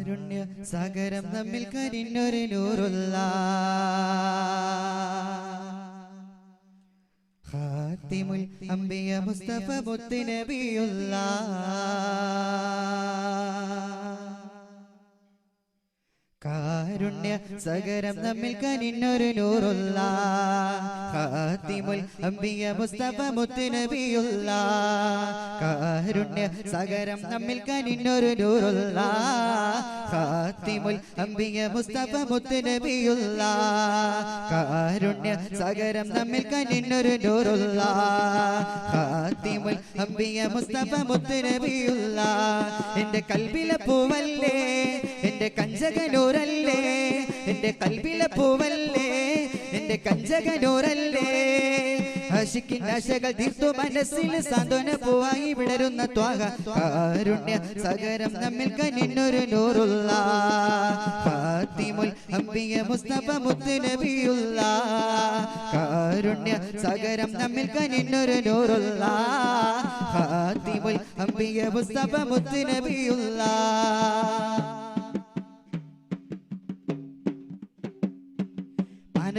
കാരുണ്യ സാഗരം നമ്മിൽ കരിഞ്ഞൊരു നൂറുള്ള ഖാതിമുൽ അംബിയ മുസ്തഫ മുത്ത് നബിയുള്ള കാരുണ്യ സഗരം നമ്മിൽ കനിഞ്ഞൊരു നൂറുള്ള ഖാതിമുൽ അംബിയ മുസ്തഫ മുത്ത് നബിയുള്ള കാരുണ്യ സഗരം നമ്മിൽ കനിഞ്ഞൊരു നൂറുള്ള ഖാതിമുൽ അംബിയ മുസ്തഫ മുത്ത് നബിയുള്ള കാരുണ്യ സഗരം നമ്മിൽ കനിഞ്ഞൊരു നൂറുള്ള ഖാതിമുൽ അംബിയ മുസ്തഫ മുത്ത് നബിയുള്ള എൻ്റെ കൽബിലെ പൂവല്ലേ എൻ്റെ കഞ്ചകനൂറല്ലേ എൻ്റെ കൽബിലെ പൂവല്ലേ എൻ്റെ കഞ്ചകനൂറല്ലേ ആശിക്കിൻ ആശകൾ തീർത്തു മനസ്സിൽ സാന്ത്വന പൂവായി വിടരുന്ന ത്വാഹ കാരുണ്യ സഗരം നമ്മിൽ കനിഞ്ഞൊരു നൂറുള്ള ഖാതിമുൽ അംബിയ മുസ്തഫ മുത്ത് നബിയുള്ള കാരുണ്യ സഗരം നമ്മിൽ കനിഞ്ഞൊരു നൂറുള്ള ഖാതിമുൽ അംബിയ മുസ്തഫ മുത്ത് നബിയുള്ള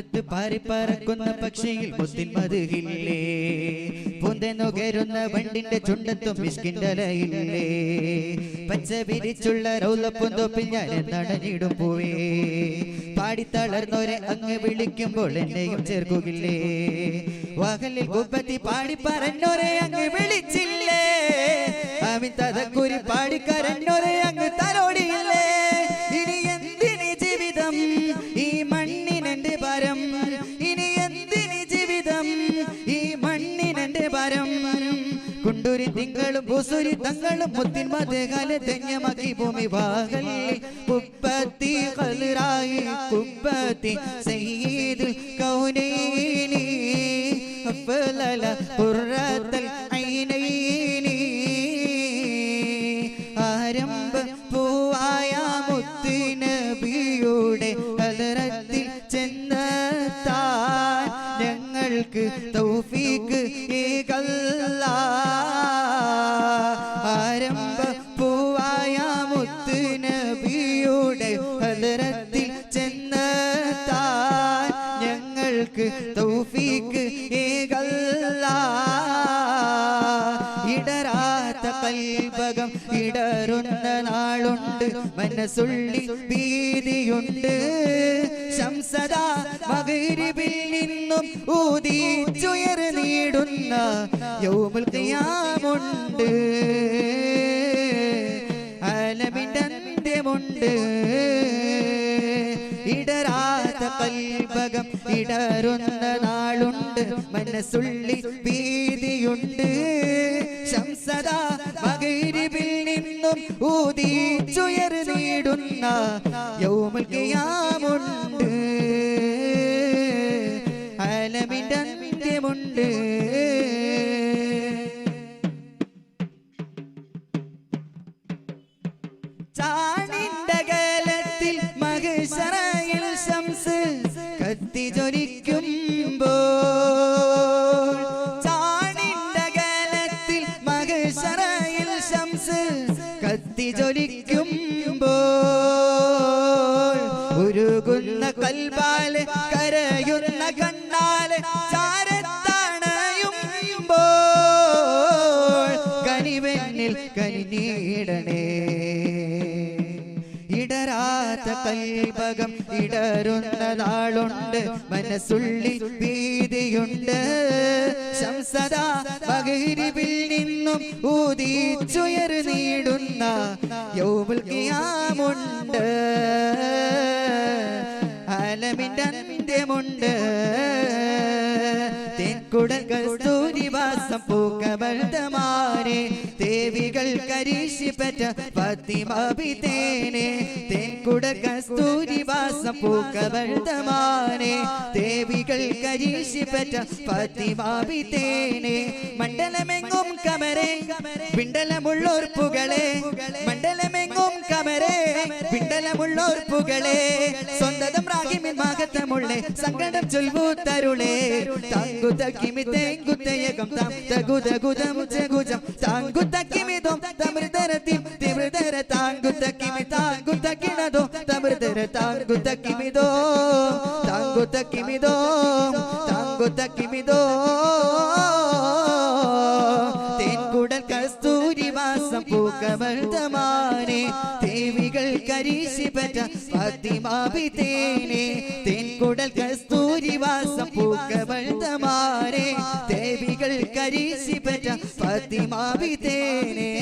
ത്ത് പാറിപ്പറക്കുന്ന പക്ഷിയിൽ മുത്തിൻ മധുഹില്ലേ പൂന്തനുകരുന്ന വണ്ടിന്റെ ചുണ്ടത്തും മിഷ്കിൻ്റലയില്ലേ പച്ച വിരിച്ചുള്ള റൗലപ്പുന്തോപ്പിൽ ഞാൻ നടഞ്ഞിടും പോവേ പാടിത്തളർന്നോരെ അങ്ങ് വിളിക്കുമ്പോൾ എന്നെയും ചേർക്കുകില്ലേ വാഹലിൽ കുപ്പത്തി പാടി പറഞ്ഞോരെ അങ്ങ് വിളിച്ചില്ലേ ആമിൻ തതക്കുരി പാടിക്കരഞ്ഞോരെ അങ്ങ് തലോടിയില്ലേ ഇനി എന്തിന് ജീവിതം ഈ മണ്ണിനെന്റെ ഭാരം ഇനി എന്തിന് ജീവിതം ഈ മണ്ണിനെന്റെ ഭാരം കുണ്ടൂരി തിങ്കളും പൂസുരി തങ്ങളും മുത്തിൻ മതകാല തെഞ്ഞമാക്കി ഭൂമി വാകലിൽ കുപ്പത്തി ഖൽറായി കുപ്പത്തി സയ്യിദുൽ കൗനൈനി അഫ്ളല ഖുർറത്തുൽ ഐനൈനി ആരംഭ പൂവായ മുത്ത് നബിയുടെ ഹദറത്തിൽ ചെന്നെത്താൻ ഞങ്ങൾക്ക് തൗഫീഖ് ഏകല്ലാ ആരംഭ പൂവായ മുത്ത് നബിയുടെ ഹദറത്തിൽ ചെന്നെത്താൻ ഞങ്ങൾക്ക് തൗഫീഖ് ഏകല്ലാ ഇടരാത്ത കൽബകം ഇടറുന്ന നാളുണ്ട് മനസ്സുള്ളി ഭീതിയുണ്ട് ശംസദാ മഗ്രിബിൽ നിന്നും ഊതിച്ചുയർന്നിടുന്ന യൗമുൽ ഖിയാമുണ്ട് ആലമിന്റെ അന്ത്യമുണ്ട് ഇടരാത്ത കൽബകം ഇടറുന്ന നാളുണ്ട് മനസ്സുള്ളി ഭീതിയുണ്ട് ശംസദാ മഗ്രിബിൽ നിന്നും ഊതിച്ചുയർന്നിടുന്ന യൗമുൽ ഖിയാമുണ്ട് ആലമിന്റെ അന്ത്യമുണ്ട് ചാണിന്റെ ഗലത്തിൽ മഹ്ശറയിൽ ശംസ് കത്തിജ്വലിക്കുമ്പോൾ ചാണിന്റെ ഗലത്തിൽ മഹ്ശറയിൽ ശംസ് കത്തിജ്വലിക്കുമ്പോൾ ഉരുകുന്ന കൽബാല് കരയുന്ന കണ്ണാല് ചാരത്തണയുമ്പോൾ കനിവെന്നിൽ കനിനീടണേ ഇടരാത്ത കൽബകം ഇടറുന്ന നാളുണ്ട് മനസ്സുള്ളി ഭീതിയുണ്ട് ശംസദാ മഗ്രിബിൽ നിന്നും ഊതിച്ചുയർന്നിടുന്ന യൗമുൽ ഖിയാമുണ്ട് ആലമിന്റെ അന്ത്യമുണ്ട് തെൻകുടൽ കസ്തൂരിവാസം പൂക്കബൽതമാനെ ദേവികൾ കരീഷിപ്പറ്റ ഫാത്തിമ ബിതേനെ തെൻകുടൽ കസ്തൂരിവാസം പൂക്കബൽതമാനെ ദേവികൾ കരീഷിപ്പറ്റ ഫാത്തിമ ബിതേനെ മണ്ഡലമെങ്ങും കമരേ പിണ്ടലമുള്ളോർപ്പുകളെ മണ്ഡലമെങ്ങും കമരേ പിണ്ടലമുള്ളോർപ്പുകളെ സ്വന്തം റാഹിമിൻ മഹത്വമുള്ളേ സങ്കടം ചൊൽവൂത്തരുളേ താങ്കുതക്കിമി തേങ്കുത്തയകം താം തകുതകുതം ചെകുജം താങ്കുതക്കിമിതം തമൃതരത്തിം തിമൃതര താങ്കുതക്കിമി താങ്കുതക്കി തകിതതോ തമൃതര താങ്കു തക്കിമിതോ താങ്കു തക്കിമിതോ താങ്കു തക്കിമിതോ തേൻകുടൽ കസ്തൂരി വാസം പൂക്കമർദ്ദമാനെ ദേവികൾ കരീശിപ്പറ്റ ഫാത്തിമാബിതേനെ തേൻകുടൽ കസ്തൂരി വാസം പൂക്കമർദ്ദമാനെ ദേവികൾ കരീശിപ്പറ്റ ഫാത്തിമാബിതേനെ